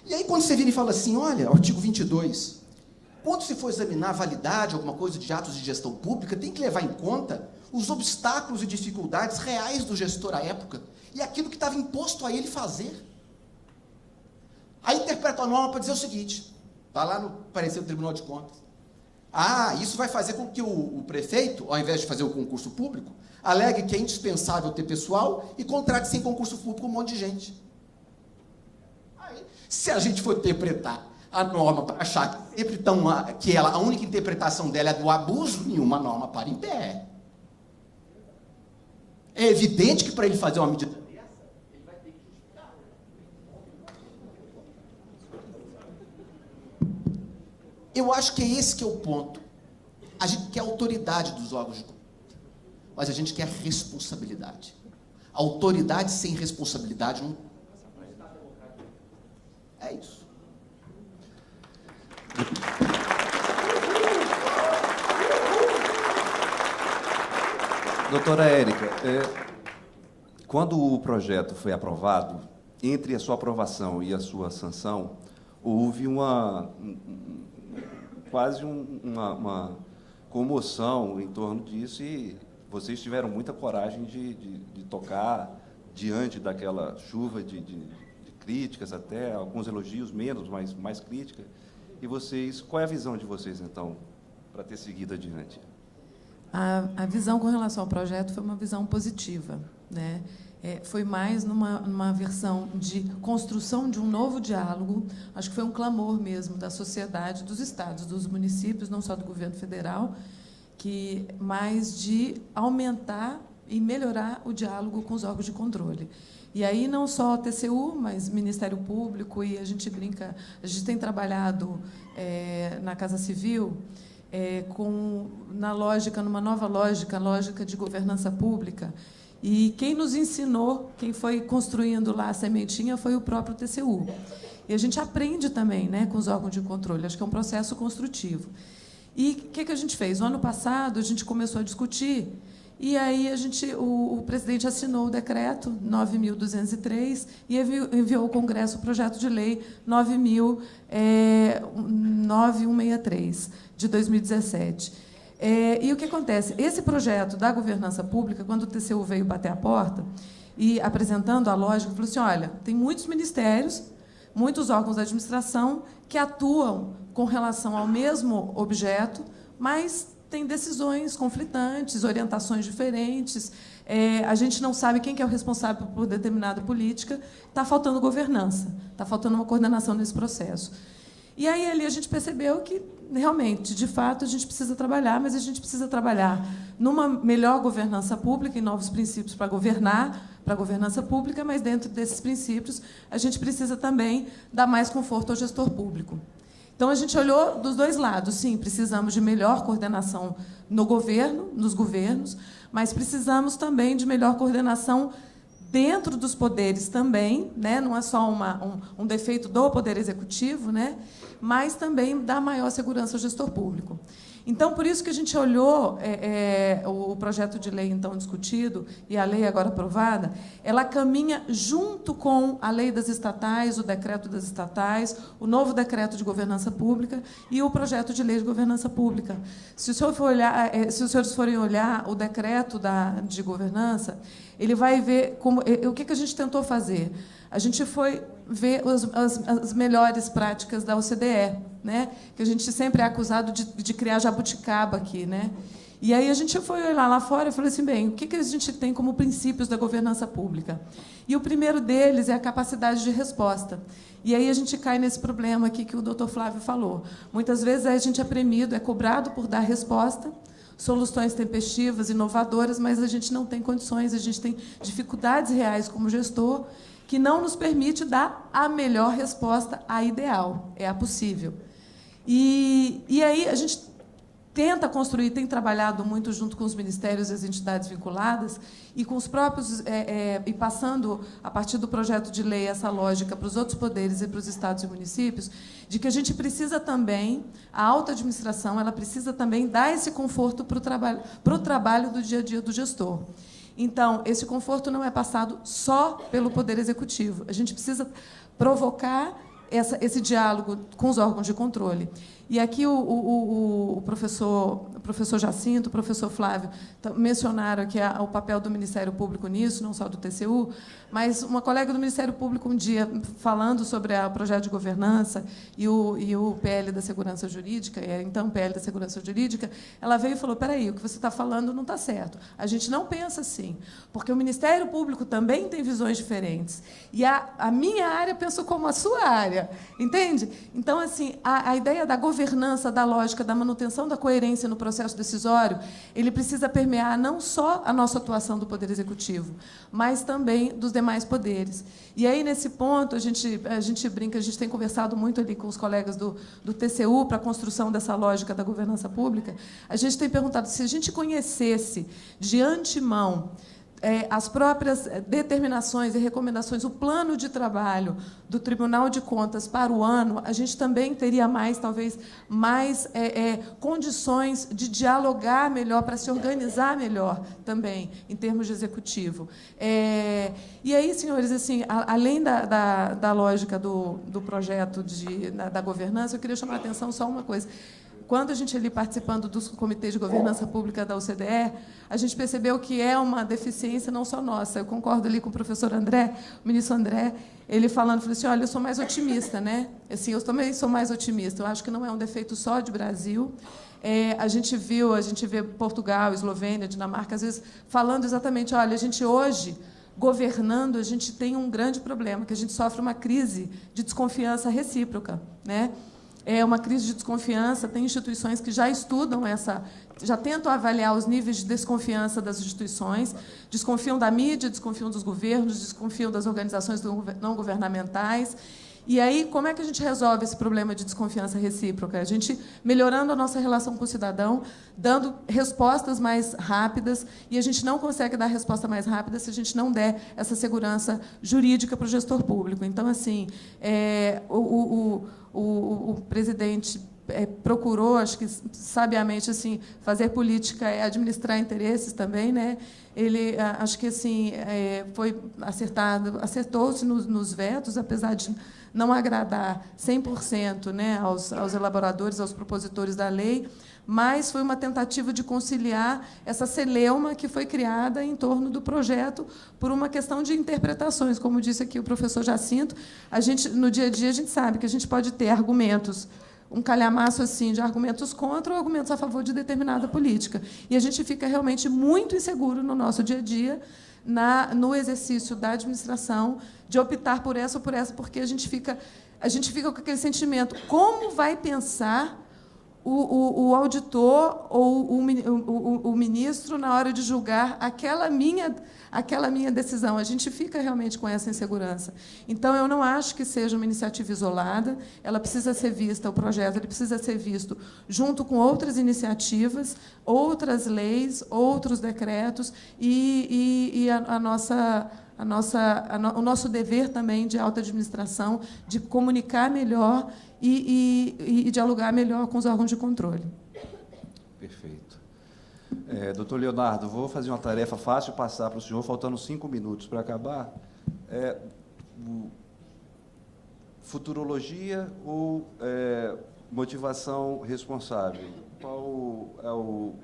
e aí quando você vira e fala assim, olha, artigo 22, quando se for examinar a validade, alguma coisa de atos de gestão pública, tem que levar em conta os obstáculos e dificuldades reais do gestor à época, e aquilo que estava imposto a ele fazer. Aí interpreta a norma para dizer o seguinte, está lá no parecer do Tribunal de Contas, isso vai fazer com que o prefeito, ao invés de fazer o concurso público, alegue que é indispensável ter pessoal e contrate sem concurso público um monte de gente. Aí, se a gente for interpretar a norma para achar que sempre a única interpretação dela é do abuso, nenhuma norma para em pé. É evidente que para ele fazer uma medida dessa, ele vai ter que justificar. Eu acho que é esse que é o ponto. A gente quer autoridade dos órgãos de controle, mas a gente quer responsabilidade. Autoridade sem responsabilidade não... É isso. Doutora Érica, quando o projeto foi aprovado, entre a sua aprovação e a sua sanção, houve quase uma comoção em torno disso e vocês tiveram muita coragem de tocar diante daquela chuva de críticas, até alguns elogios menos, mas mais crítica. E vocês, qual é a visão de vocês, então, para ter seguido adiante? A visão com relação ao projeto foi uma visão positiva, né? Foi mais numa versão de construção de um novo diálogo. Acho que foi um clamor mesmo da sociedade, dos estados, dos municípios, não só do governo federal, mais de aumentar e melhorar o diálogo com os órgãos de controle. E aí não só o TCU, mas Ministério Público, e a gente tem trabalhado na Casa Civil numa nova lógica de governança pública. E quem nos ensinou, quem foi construindo lá a sementinha, foi o próprio TCU. E a gente aprende também, né, com os órgãos de controle. Acho que é um processo construtivo. E o que a gente fez? No ano passado, a gente começou a discutir, e aí o presidente assinou o decreto 9.203 e enviou ao Congresso o projeto de lei 9.163, de 2017. E o que acontece? Esse projeto da governança pública, quando o TCU veio bater a porta e apresentando a lógica, falou assim, olha, tem muitos ministérios, muitos órgãos da administração que atuam com relação ao mesmo objeto, mas tem decisões conflitantes, orientações diferentes, a gente não sabe quem que é o responsável por determinada política, está faltando governança, está faltando uma coordenação nesse processo. E aí ali a gente percebeu que, realmente, de fato, a gente precisa trabalhar, mas a gente precisa trabalhar numa melhor governança pública, em novos princípios para governar, para a governança pública, mas dentro desses princípios a gente precisa também dar mais conforto ao gestor público. Então, a gente olhou dos dois lados. Sim, precisamos de melhor coordenação no governo, nos governos, mas precisamos também de melhor coordenação dentro dos poderes também, né? Não é só um defeito do Poder Executivo, né? Mas também dá maior segurança ao gestor público. Então, por isso que a gente olhou o projeto de lei, então, discutido, e a lei agora aprovada, ela caminha junto com a lei das estatais, o decreto das estatais, o novo decreto de governança pública e o projeto de lei de governança pública. Se os senhores forem olhar o decreto de governança, ele vai ver o que a gente tentou fazer. A gente foi ver as melhores práticas da OCDE, né? Que a gente sempre é acusado de criar jabuticaba aqui, né? E aí a gente foi olhar lá fora e falou assim, bem, o que a gente tem como princípios da governança pública? E o primeiro deles é a capacidade de resposta. E aí a gente cai nesse problema aqui que o doutor Flávio falou. Muitas vezes a gente é premido, é cobrado por dar resposta, soluções tempestivas, inovadoras, mas a gente não tem condições, a gente tem dificuldades reais como gestor que não nos permite dar a melhor resposta, a ideal, é a possível. E aí a gente tenta construir, tem trabalhado muito junto com os ministérios e as entidades vinculadas e com os próprios, e passando, a partir do projeto de lei, essa lógica para os outros poderes e para os estados e municípios, de que a gente precisa também, a alta administração, ela precisa também dar esse conforto para o trabalho do dia a dia do gestor. Então, esse conforto não é passado só pelo Poder Executivo. A gente precisa provocar esse diálogo com os órgãos de controle. E aqui o professor Jacinto, o professor Flávio mencionaram aqui o papel do Ministério Público nisso, não só do TCU, mas uma colega do Ministério Público, um dia, falando sobre o projeto de governança e o PL da Segurança Jurídica, então PL da Segurança Jurídica, ela veio e falou, peraí, o que você está falando não está certo. A gente não pensa assim, porque o Ministério Público também tem visões diferentes. E a minha área pensa como a sua área, entende? Então, assim, a ideia da governança, da lógica, da manutenção da coerência no processo decisório, ele precisa permear não só a nossa atuação do Poder Executivo, mas também dos demais poderes. E aí, nesse ponto, a gente brinca, a gente tem conversado muito ali com os colegas do TCU para a construção dessa lógica da governança pública, a gente tem perguntado se a gente conhecesse de antemão as próprias determinações e recomendações, o plano de trabalho do Tribunal de Contas para o ano, a gente também teria talvez mais condições de dialogar melhor, para se organizar melhor também, em termos de executivo. E aí, senhores, assim, além da lógica do projeto da governança, eu queria chamar a atenção só uma coisa. Quando a gente ali participando dos comitês de governança pública da OCDE, a gente percebeu que é uma deficiência não só nossa. Eu concordo ali com o professor André, o ministro André, ele falou assim, olha, eu sou mais otimista, né? Assim, eu também sou mais otimista. Eu acho que não é um defeito só de Brasil. A gente vê Portugal, Eslovênia, Dinamarca, às vezes falando exatamente, olha, a gente hoje, governando, a gente tem um grande problema, que a gente sofre uma crise de desconfiança recíproca, né? É uma crise de desconfiança, tem instituições que já estudam já tentam avaliar os níveis de desconfiança das instituições, desconfiam da mídia, desconfiam dos governos, desconfiam das organizações não governamentais. E aí, como é que a gente resolve esse problema de desconfiança recíproca? A gente melhorando a nossa relação com o cidadão, dando respostas mais rápidas, e a gente não consegue dar resposta mais rápida se a gente não der essa segurança jurídica para o gestor público. Então, assim, o presidente procurou, acho que sabiamente, assim, fazer política é administrar interesses também, né? Ele, acho que assim, foi acertou-se nos vetos, apesar de não agradar 100%, né, aos elaboradores, aos propositores da lei, mas foi uma tentativa de conciliar essa celeuma que foi criada em torno do projeto por uma questão de interpretações. Como disse aqui o professor Jacinto, no dia a dia, a gente sabe que a gente pode ter argumentos, um calhamaço assim de argumentos contra ou argumentos a favor de determinada política. E a gente fica realmente muito inseguro no nosso dia a dia, no exercício da administração, de optar por essa ou por essa, porque a gente fica com aquele sentimento, como vai pensar o auditor ou o ministro na hora de julgar aquela minha decisão? A gente fica realmente com essa insegurança. Então, eu não acho que seja uma iniciativa isolada, ela precisa ser vista, o projeto ele precisa ser visto junto com outras iniciativas, outras leis, outros decretos e o nosso dever também de alta administração, de comunicar melhor e dialogar melhor com os órgãos de controle. Perfeito. Doutor Leonardo, vou fazer uma tarefa fácil e passar para o senhor, faltando 5 minutos para acabar. Futurologia ou motivação responsável? Qual é o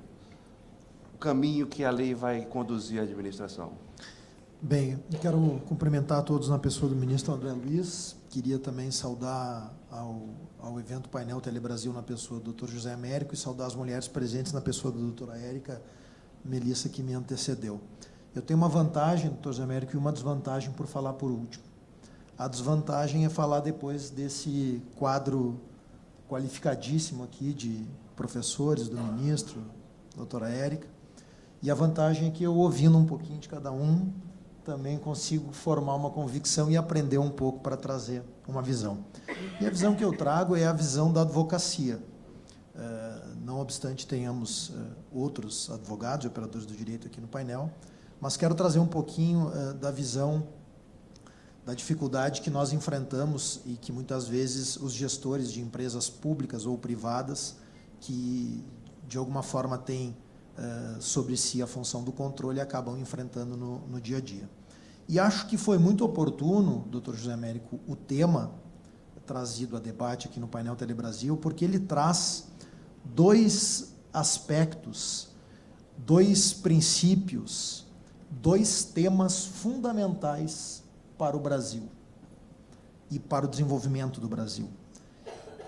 caminho que a lei vai conduzir a administração? Bem, eu quero cumprimentar a todos na pessoa do ministro André Luiz queria também saudar ao evento Painel Telebrasil na pessoa do Dr. José Américo e saudar as mulheres presentes na pessoa da doutora Érica Melissa, que me antecedeu. Eu tenho uma vantagem, Dr. José Américo, e uma desvantagem por falar por último. A desvantagem é falar depois desse quadro qualificadíssimo aqui de professores, do ministro, doutora Érica, e a vantagem é que eu, ouvindo um pouquinho de cada um, também consigo formar uma convicção e aprender um pouco para trazer uma visão. E a visão que eu trago é a visão da advocacia. Não obstante tenhamos outros advogados e operadores do direito aqui no painel, mas quero trazer um pouquinho da visão da dificuldade que nós enfrentamos e que muitas vezes os gestores de empresas públicas ou privadas que de alguma forma têm sobre si a função do controle acabam enfrentando no dia a dia. E acho que foi muito oportuno, Dr. José Américo, o tema trazido a debate aqui no painel Telebrasil, porque ele traz dois aspectos, dois princípios, dois temas fundamentais para o Brasil e para o desenvolvimento do Brasil,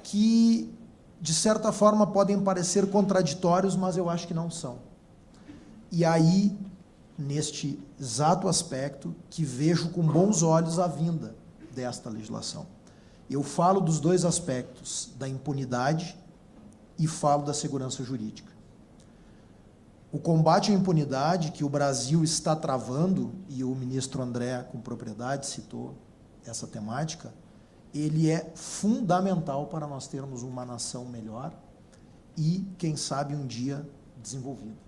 que, de certa forma, podem parecer contraditórios, mas eu acho que não são. E aí, neste exato aspecto, que vejo com bons olhos a vinda desta legislação. Eu falo dos dois aspectos, da impunidade e falo da segurança jurídica. O combate à impunidade que o Brasil está travando, e o ministro André, com propriedade, citou essa temática, ele é fundamental para nós termos uma nação melhor e, quem sabe, um dia desenvolvida.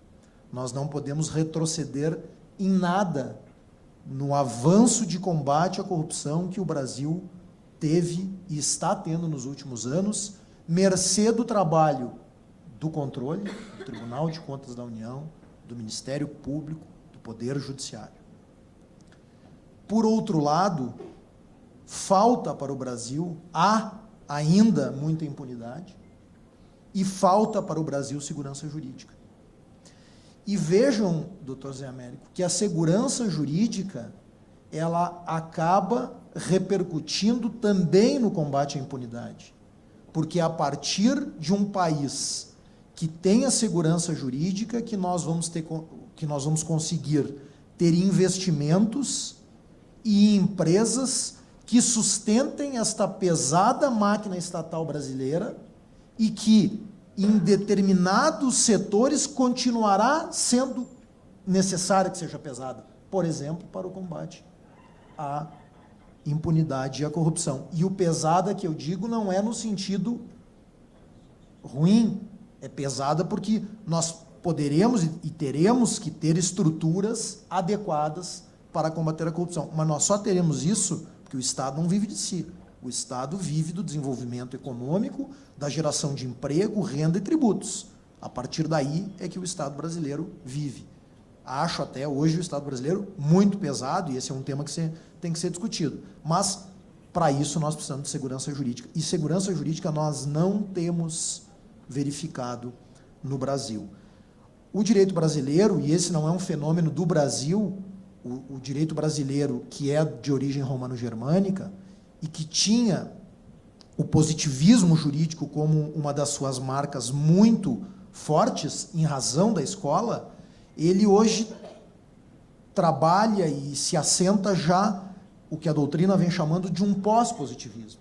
Nós não podemos retroceder em nada no avanço de combate à corrupção que o Brasil teve e está tendo nos últimos anos, mercê do trabalho do controle, do Tribunal de Contas da União, do Ministério Público, do Poder Judiciário. Por outro lado, falta para o Brasil, há ainda muita impunidade, e falta para o Brasil segurança jurídica. E vejam, doutor Zé Américo, que a segurança jurídica, ela acaba repercutindo também no combate à impunidade, porque é a partir de um país que tenha segurança jurídica que nós vamos conseguir ter investimentos e empresas que sustentem esta pesada máquina estatal brasileira e que, em determinados setores, continuará sendo necessária que seja pesada. Por exemplo, para o combate à impunidade e à corrupção. E o pesada que eu digo não é no sentido ruim, é pesada porque nós poderemos e teremos que ter estruturas adequadas para combater a corrupção. Mas nós só teremos isso porque o Estado não vive de si. O Estado vive do desenvolvimento econômico, da geração de emprego, renda e tributos. A partir daí é que o Estado brasileiro vive. Acho até hoje o Estado brasileiro muito pesado, e esse é um tema que tem que ser discutido. Mas, para isso, nós precisamos de segurança jurídica. E segurança jurídica nós não temos verificado no Brasil. O direito brasileiro, e esse não é um fenômeno do Brasil, o direito brasileiro, que é de origem romano-germânica, e que tinha o positivismo jurídico como uma das suas marcas muito fortes, em razão da escola, ele hoje trabalha e se assenta já o que a doutrina vem chamando de um pós-positivismo.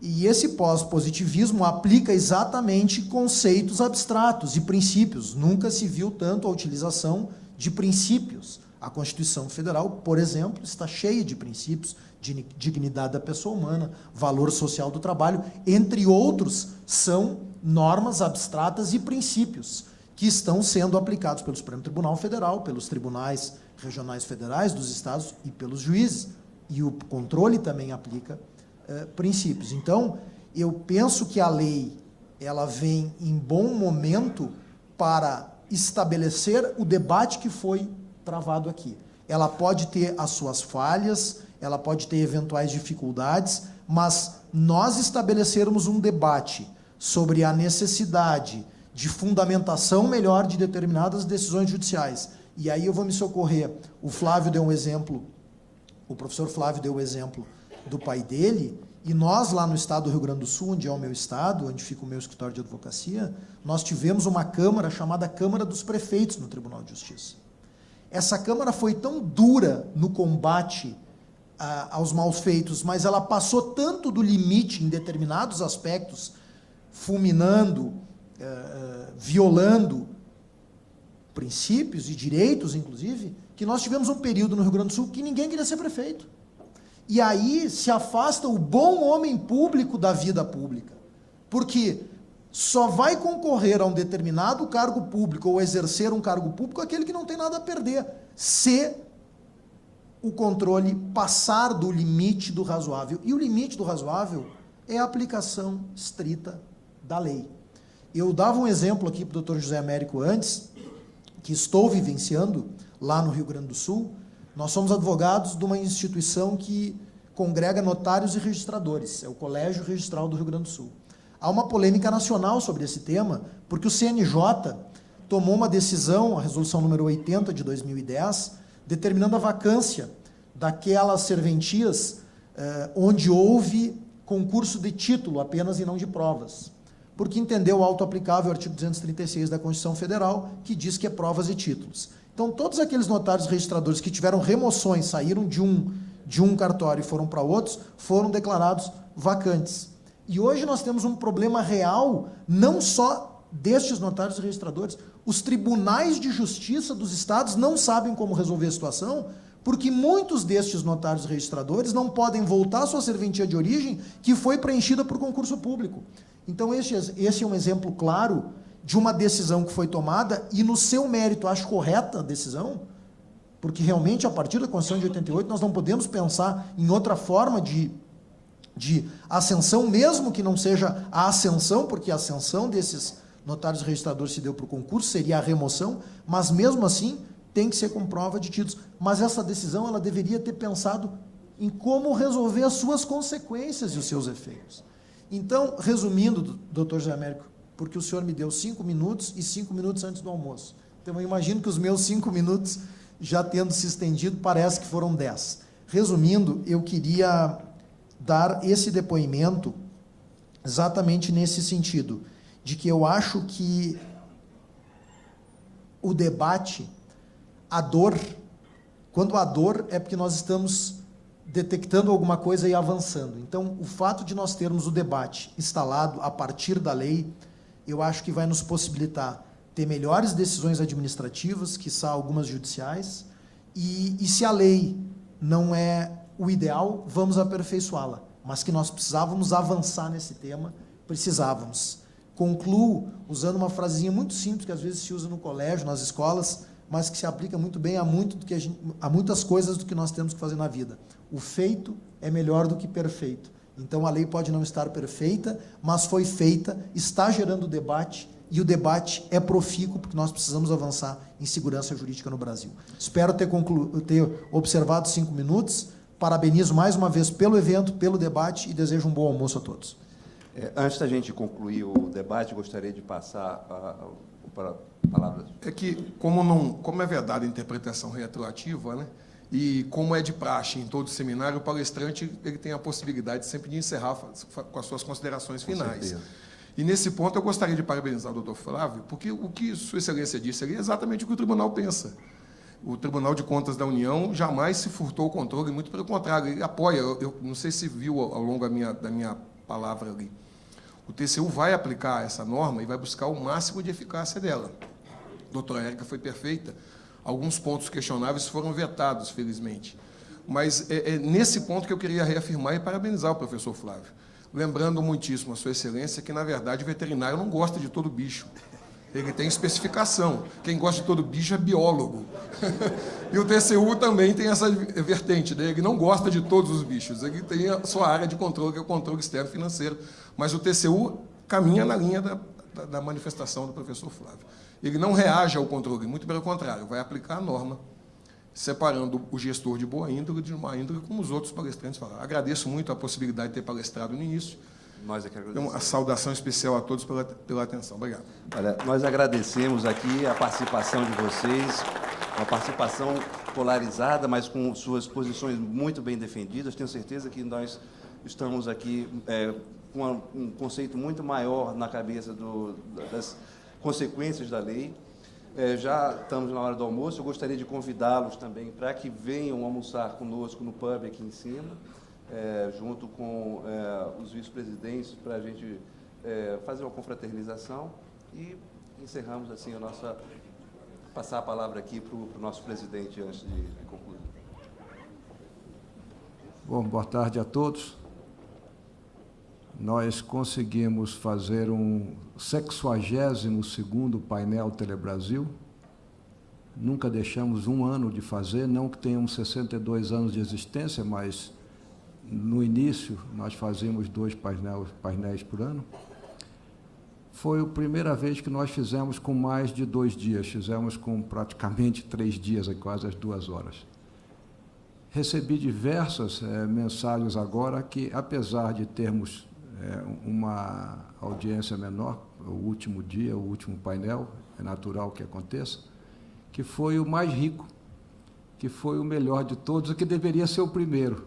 E esse pós-positivismo aplica exatamente conceitos abstratos e princípios. Nunca se viu tanto a utilização de princípios. A Constituição Federal, por exemplo, está cheia de princípios de dignidade da pessoa humana, valor social do trabalho, entre outros, são normas abstratas e princípios que estão sendo aplicados pelo Supremo Tribunal Federal, pelos tribunais regionais federais dos estados e pelos juízes. E o controle também aplica princípios. Então, eu penso que a lei ela vem em bom momento para estabelecer o debate que foi travado aqui. Ela pode ter as suas falhas, ela pode ter eventuais dificuldades, mas nós estabelecermos um debate sobre a necessidade de fundamentação melhor de determinadas decisões judiciais. E aí eu vou me socorrer. O Flávio deu um exemplo, o professor Flávio deu o exemplo do pai dele, e nós lá no estado do Rio Grande do Sul, onde é o meu estado, onde fica o meu escritório de advocacia, nós tivemos uma Câmara chamada Câmara dos Prefeitos no Tribunal de Justiça. Essa Câmara foi tão dura no combate aos maus feitos, mas ela passou tanto do limite em determinados aspectos, fulminando, violando princípios e direitos, inclusive, que nós tivemos um período no Rio Grande do Sul que ninguém queria ser prefeito. E aí se afasta o bom homem público da vida pública, porque só vai concorrer a um determinado cargo público ou exercer um cargo público aquele que não tem nada a perder, se o controle passar do limite do razoável. E o limite do razoável é a aplicação estrita da lei. Eu dava um exemplo aqui para o Dr. José Américo antes, que estou vivenciando lá no Rio Grande do Sul. Nós somos advogados de uma instituição que congrega notários e registradores, é o Colégio Registral do Rio Grande do Sul. Há uma polêmica nacional sobre esse tema, porque o CNJ tomou uma decisão, a resolução número 80 de 2010, determinando a vacância daquelas serventias onde houve concurso de título apenas e não de provas, porque entendeu o auto-aplicável o artigo 236 da Constituição Federal, que diz que é provas e títulos. Então, todos aqueles notários registradores que tiveram remoções, saíram de um cartório e foram para outros, foram declarados vacantes. E hoje nós temos um problema real, não só destes notários e registradores, os tribunais de justiça dos estados não sabem como resolver a situação, porque muitos destes notários e registradores não podem voltar à sua serventia de origem, que foi preenchida por concurso público. Então, esse é um exemplo claro de uma decisão que foi tomada, e no seu mérito, acho correta a decisão, porque realmente, a partir da Constituição de 88, nós não podemos pensar em outra forma de ascensão, mesmo que não seja a ascensão, porque a ascensão desses notários registradores se deu por concurso, seria a remoção, mas mesmo assim tem que ser com prova de títulos. Mas essa decisão ela deveria ter pensado em como resolver as suas consequências e os seus efeitos. Então, resumindo, doutor José Américo, porque o senhor me deu 5 minutos e 5 minutos antes do almoço. Então, eu imagino que os meus 5 minutos, já tendo se estendido, parece que foram 10. Resumindo, eu queria dar esse depoimento exatamente nesse sentido, de que eu acho que o debate, a dor, quando há dor é porque nós estamos detectando alguma coisa e avançando. Então, o fato de nós termos o debate instalado a partir da lei, eu acho que vai nos possibilitar ter melhores decisões administrativas, quiçá algumas judiciais, e se a lei não é o ideal, vamos aperfeiçoá-la. Mas que nós precisávamos avançar nesse tema, precisávamos. Concluo usando uma frasezinha muito simples, que às vezes se usa no colégio, nas escolas, mas que se aplica muito bem a muitas coisas do que nós temos que fazer na vida. O feito é melhor do que perfeito. Então, a lei pode não estar perfeita, mas foi feita, está gerando debate, e o debate é profícuo, porque nós precisamos avançar em segurança jurídica no Brasil. Espero ter observado 5 minutos. Parabenizo mais uma vez pelo evento, pelo debate, e desejo um bom almoço a todos. Antes da gente concluir o debate, gostaria de passar para a palavra. É que, como é vedada a interpretação retroativa, né, e como é de praxe em todo seminário, o palestrante ele tem a possibilidade sempre de encerrar com as suas considerações finais. E, nesse ponto, eu gostaria de parabenizar o doutor Flávio, porque o que Sua Excelência disse ali é exatamente o que o tribunal pensa. O Tribunal de Contas da União jamais se furtou o controle, muito pelo contrário, ele apoia. Eu não sei se viu ao longo da minha palavra ali. O TCU vai aplicar essa norma e vai buscar o máximo de eficácia dela. A doutora Érica foi perfeita. Alguns pontos questionáveis foram vetados, felizmente. Mas é nesse ponto que eu queria reafirmar e parabenizar o professor Flávio. Lembrando muitíssimo a Sua Excelência que, na verdade, o veterinário não gosta de todo bicho. Ele tem especificação. Quem gosta de todo bicho é biólogo. E o TCU também tem essa vertente, né? Ele não gosta de todos os bichos. Ele tem a sua área de controle, que é o controle externo financeiro. Mas o TCU caminha na linha da manifestação do professor Flávio. Ele não reage ao controle, muito pelo contrário, vai aplicar a norma, separando o gestor de boa índole de uma índole, como os outros palestrantes falaram. Agradeço muito a possibilidade de ter palestrado no início. Nós é que agradecemos. Uma saudação especial a todos pela atenção. Obrigado. Olha, nós agradecemos aqui a participação de vocês. uma participação polarizada, mas com suas posições muito bem defendidas. Tenho certeza que nós estamos aqui com um conceito muito maior na cabeça das consequências da lei. Já estamos na hora do almoço, eu gostaria de convidá-los também para que venham almoçar conosco no pub aqui em cima, junto com os vice-presidentes, para a gente fazer uma confraternização, e encerramos assim a nossa... Passar a palavra aqui para o nosso presidente antes de concluir. Bom, boa tarde a todos. Nós conseguimos fazer um 62º painel Telebrasil. Nunca deixamos um ano de fazer, não que tenhamos 62 anos de existência, mas no início nós fazíamos 2 painéis por ano. Foi a primeira vez que nós fizemos com mais de 2 dias, fizemos com praticamente 3 dias, quase as 2 horas. Recebi diversas mensagens agora que, apesar de termos uma audiência menor, o último dia, o último painel, é natural que aconteça, que foi o mais rico, que foi o melhor de todos, o que deveria ser o primeiro.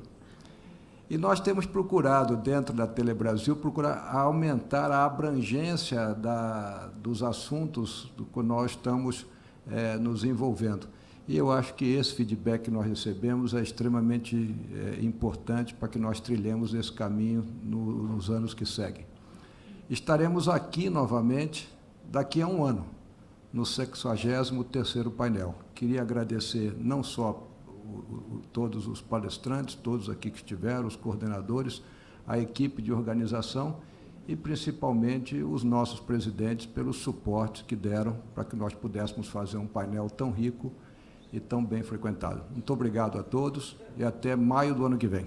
E nós temos procurado, dentro da Telebrasil, procurar aumentar a abrangência dos assuntos do que nós estamos nos envolvendo. E eu acho que esse feedback que nós recebemos é extremamente importante para que nós trilhemos esse caminho nos anos que seguem. Estaremos aqui novamente daqui a um ano, no 63º painel. Queria agradecer não só todos os palestrantes, todos aqui que estiveram, os coordenadores, a equipe de organização e, principalmente, os nossos presidentes pelos suportes que deram para que nós pudéssemos fazer um painel tão rico e tão bem frequentado. Muito obrigado a todos e até maio do ano que vem.